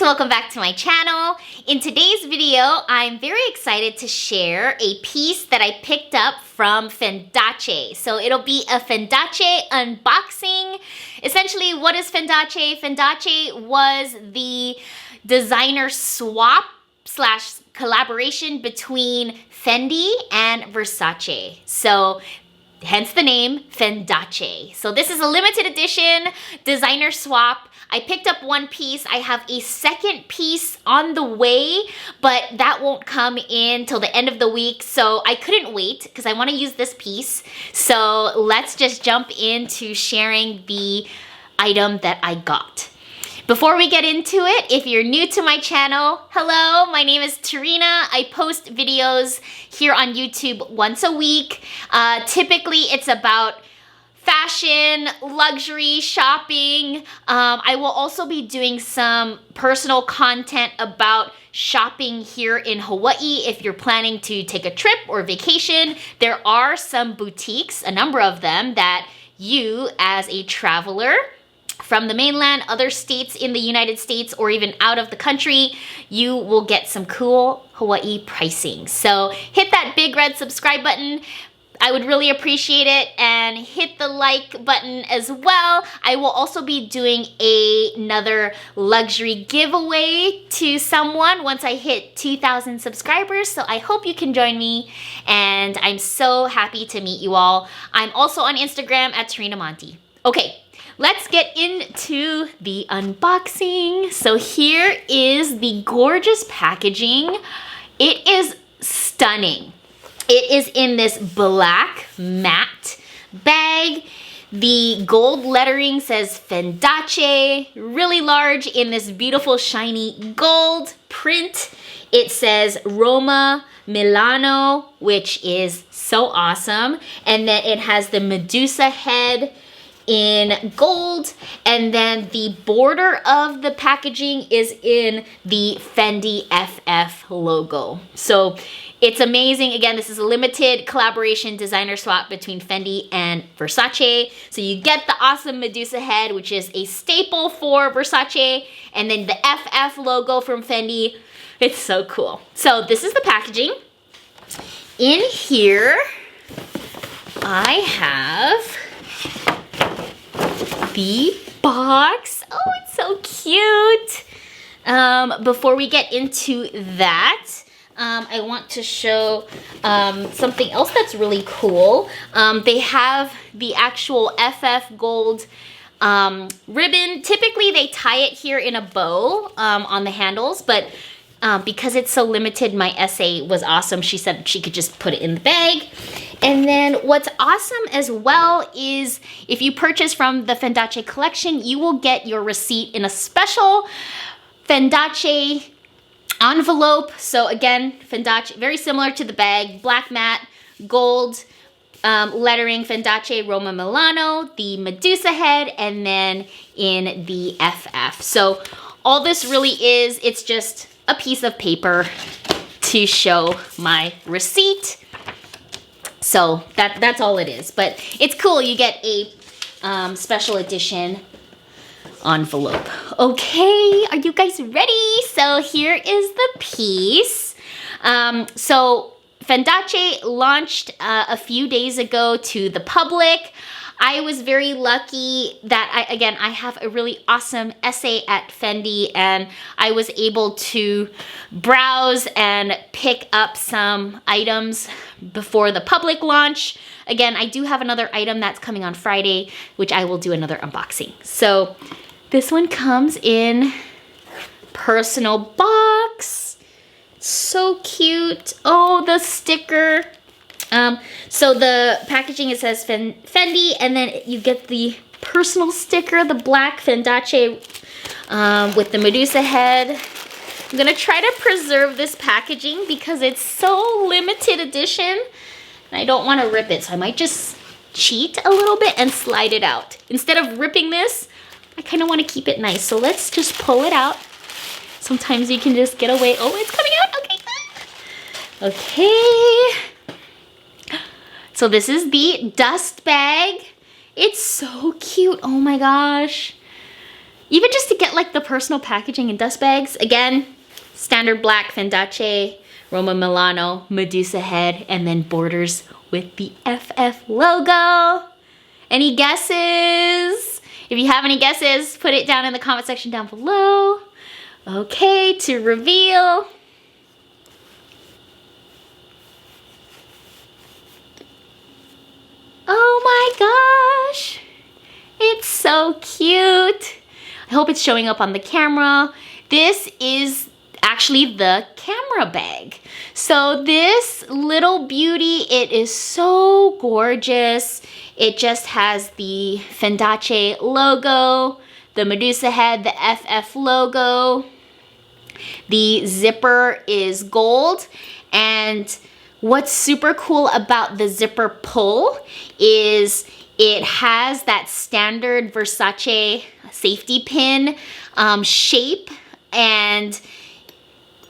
welcome back to my channel. In today's video, I'm very excited to share a piece that I picked up from FENDACE. So it'll be a FENDACE unboxing. Essentially, what is FENDACE? FENDACE was the designer swap / collaboration between Fendi and Versace. So hence the name FENDACE. So this is a limited edition designer swap. I picked up one piece. I have a second piece on the way, but that won't come in till the end of the week. So I couldn't wait because I want to use this piece. So let's just jump into sharing the item that I got. Before we get into it, if you're new to my channel, hello, my name is Tarina. I post videos here on YouTube once a week. Typically, it's about fashion, luxury, shopping. I will also be doing some personal content about shopping here in Hawaii. If you're planning to take a trip or vacation, there are some boutiques, a number of them, that you as a traveler from the mainland, other states in the United States, or even out of the country, you will get some cool Hawaii pricing. So hit that big red subscribe button. I would really appreciate it, and hit the like button as well. I will also be doing another luxury giveaway to someone once I hit 2,000 subscribers, so I hope you can join me, and I'm so happy to meet you all. I'm also on Instagram at Tarina Monty. Okay, let's get into the unboxing. So here is the gorgeous packaging. It is stunning. It is in this black matte bag. The gold lettering says FENDACE, really large in this beautiful shiny gold print. It says Roma Milano, which is so awesome. And then it has the Medusa head in gold, and then the border of the packaging is in the Fendi FF logo. So it's amazing. Again, this is a limited collaboration designer swap between Fendi and Versace. So you get the awesome Medusa head, which is a staple for Versace, and then the FF logo from Fendi. It's so cool. So this is the packaging. In here, I have the box. Oh, it's so cute. Before we get into that, I want to show something else that's really cool. They have the actual FF gold ribbon. Typically, they tie it here in a bow on the handles, but because it's so limited, my SA was awesome. She said she could just put it in the bag. And then what's awesome as well is if you purchase from the FENDACE collection, you will get your receipt in a special FENDACE envelope. So again, FENDACE, very similar to the bag, black matte, gold lettering, FENDACE Roma Milano, the Medusa head, and then in the FF. So all this really is, it's just a piece of paper to show my receipt. So that's all it is, but it's cool. You get a special edition envelope. Okay, are you guys ready? So here is the piece. So FENDACE launched a few days ago to the public. I was very lucky that I have a really awesome SA at Fendi, and I was able to browse and pick up some items before the public launch. Again, I do have another item that's coming on Friday, which I will do another unboxing. So this one comes in personal box. So cute. Oh, the sticker. So the packaging, it says Fendi, and then you get the personal sticker, the black FENDACE with the Medusa head. I'm gonna try to preserve this packaging because it's so limited edition, and I don't want to rip it, so I might just cheat a little bit and slide it out. Instead of ripping this, I kind of want to keep it nice, so let's just pull it out. Sometimes you can just get away. Oh, it's coming out. Okay. Okay. So this is the dust bag. It's so cute. Oh my gosh. even just to get like the personal packaging and dust bags. Again, standard black Fendace, Roma Milano, Medusa head, and then borders with the FF logo. Any guesses? If you have any guesses, put it down in the comment section down below. Okay, to reveal. Oh my gosh, it's so cute. I hope it's showing up on the camera. This is actually the camera bag. So this little beauty, it is so gorgeous. It just has the Fendace logo, the Medusa head, the FF logo. The zipper is gold, and what's super cool about the zipper pull is it has that standard Versace safety pin shape, and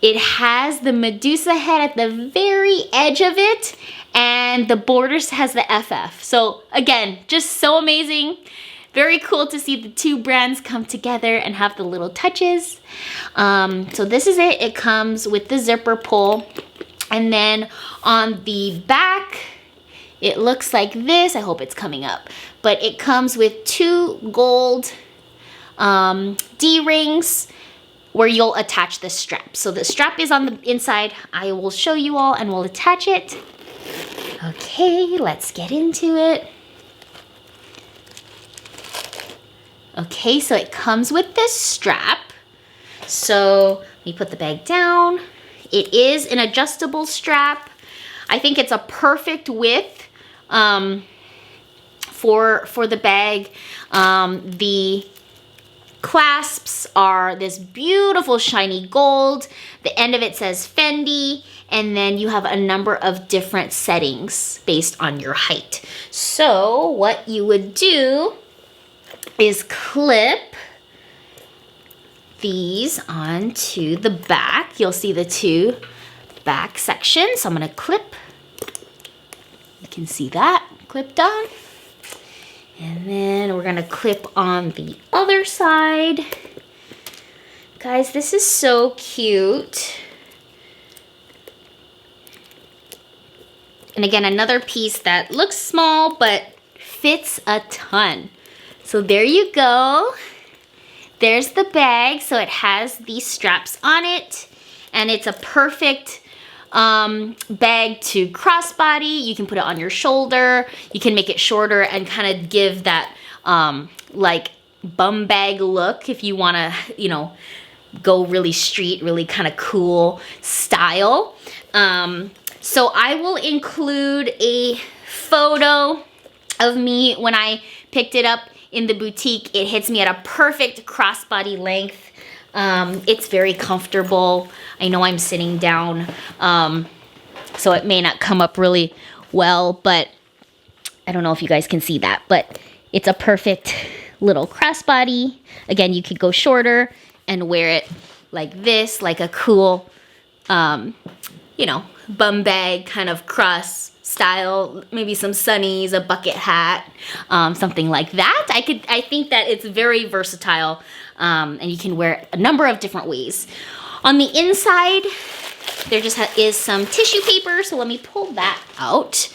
it has the Medusa head at the very edge of it, and the borders has the FF. So again, just so amazing. Very cool to see the two brands come together and have the little touches. So this is it. It comes with the zipper pull. And then on the back, it looks like this. I hope it's coming up. But it comes with two gold D-rings where you'll attach the strap. So the strap is on the inside. I will show you all and we'll attach it. Okay, let's get into it. Okay, so it comes with this strap. So let me put the bag down. It is an adjustable strap. I think it's a perfect width for the bag. The clasps are this beautiful shiny gold. The end of it says Fendi, and then you have a number of different settings based on your height. So what you would do is clip these onto the back. You'll see the two back sections. So I'm gonna clip. You can see that clipped on. And then we're gonna clip on the other side. Guys, this is so cute. And again, another piece that looks small, but fits a ton. So there you go. There's the bag. So it has these straps on it, and it's a perfect bag to crossbody. You can put it on your shoulder. You can make it shorter and kind of give that like bum bag look if you want to, you know, go really street, really kind of cool style. So I will include a photo of me when I picked it up in the boutique. It hits me at a perfect crossbody length. It's very comfortable. I know I'm sitting down, so it may not come up really well, but I don't know if you guys can see that, but it's a perfect little crossbody. Again, you could go shorter and wear it like this, like a cool, you know, bum bag kind of cross style, maybe some sunnies, a bucket hat, something like that. I think that it's very versatile, and you can wear it a number of different ways. On the inside, there just is some tissue paper, so let me pull that out.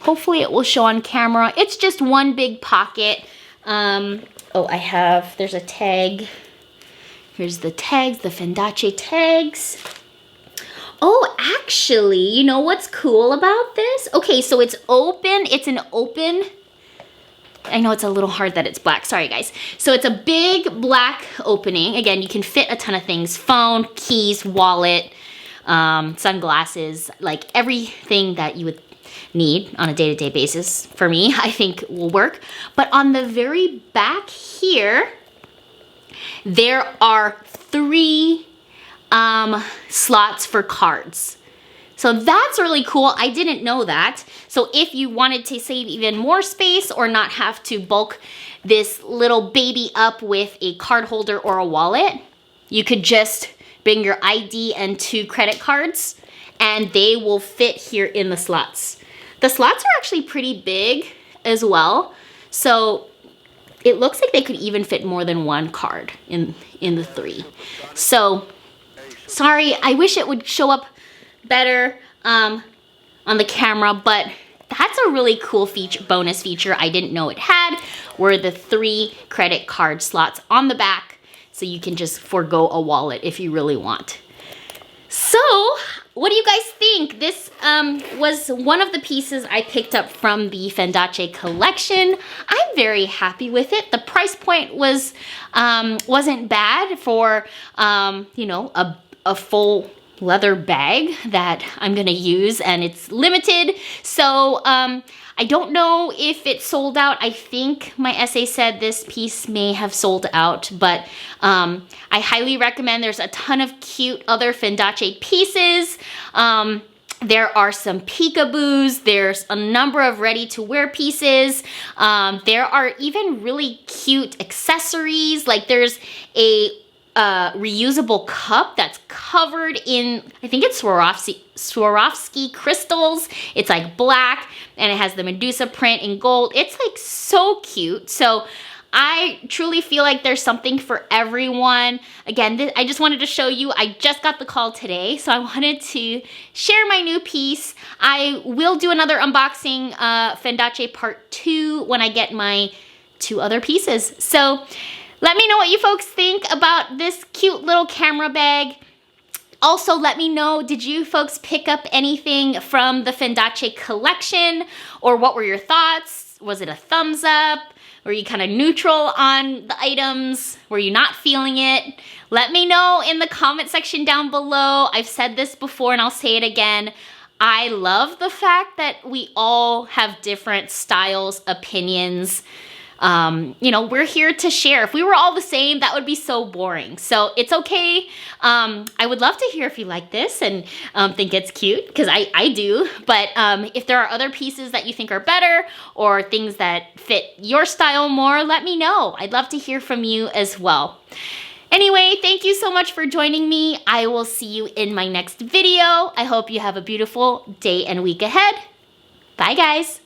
Hopefully it will show on camera. It's just one big pocket. Oh, there's a tag. Here's the tags, the Fendace tags. Oh, actually, you know what's cool about this? Okay, so it's open. It's an open. I know it's a little hard that it's black. Sorry, guys. So it's a big black opening. Again, you can fit a ton of things. Phone, keys, wallet, sunglasses, like everything that you would need on a day-to-day basis, for me, I think will work. But on the very back here, there are 3 slots for cards. So that's really cool. I didn't know that. So if you wanted to save even more space or not have to bulk this little baby up with a card holder or a wallet, you could just bring your ID and 2 credit cards and they will fit here in the slots. The slots are actually pretty big as well. So it looks like they could even fit more than one card in the 3. So, sorry, I wish it would show up better on the camera, but that's a really cool feature, bonus feature I didn't know it had, were the 3 credit card slots on the back, so you can just forego a wallet if you really want. So, what do you guys think? This was one of the pieces I picked up from the FENDACE collection. I'm very happy with it. The price point was wasn't bad for you know, a full leather bag that I'm gonna use, and it's limited. So I don't know if it sold out. I think my essay said this piece may have sold out, but I highly recommend. There's a ton of cute other FENDACE pieces. There are some peekaboos. There's a number of ready-to-wear pieces. There are even really cute accessories. Like there's a reusable cup that's covered in, I think it's Swarovski crystals. It's like black and it has the Medusa print in gold. It's like so cute. So I truly feel like there's something for everyone. Again, I just wanted to show you, I just got the call today, so I wanted to share my new piece. I will do another unboxing, FENDACE part 2, when I get my 2 other pieces. So let me know what you folks think about this cute little camera bag. Also, let me know, did you folks pick up anything from the FENDACE collection? Or what were your thoughts? Was it a thumbs up? Were you kind of neutral on the items? Were you not feeling it? Let me know in the comment section down below. I've said this before and I'll say it again. I love the fact that we all have different styles, opinions. You know, we're here to share. If we were all the same, that would be so boring. So it's okay. I would love to hear if you like this and think it's cute, because I do. But if there are other pieces that you think are better or things that fit your style more, let me know. I'd love to hear from you as well. Anyway, thank you so much for joining me. I will see you in my next video. I hope you have a beautiful day and week ahead. Bye, guys.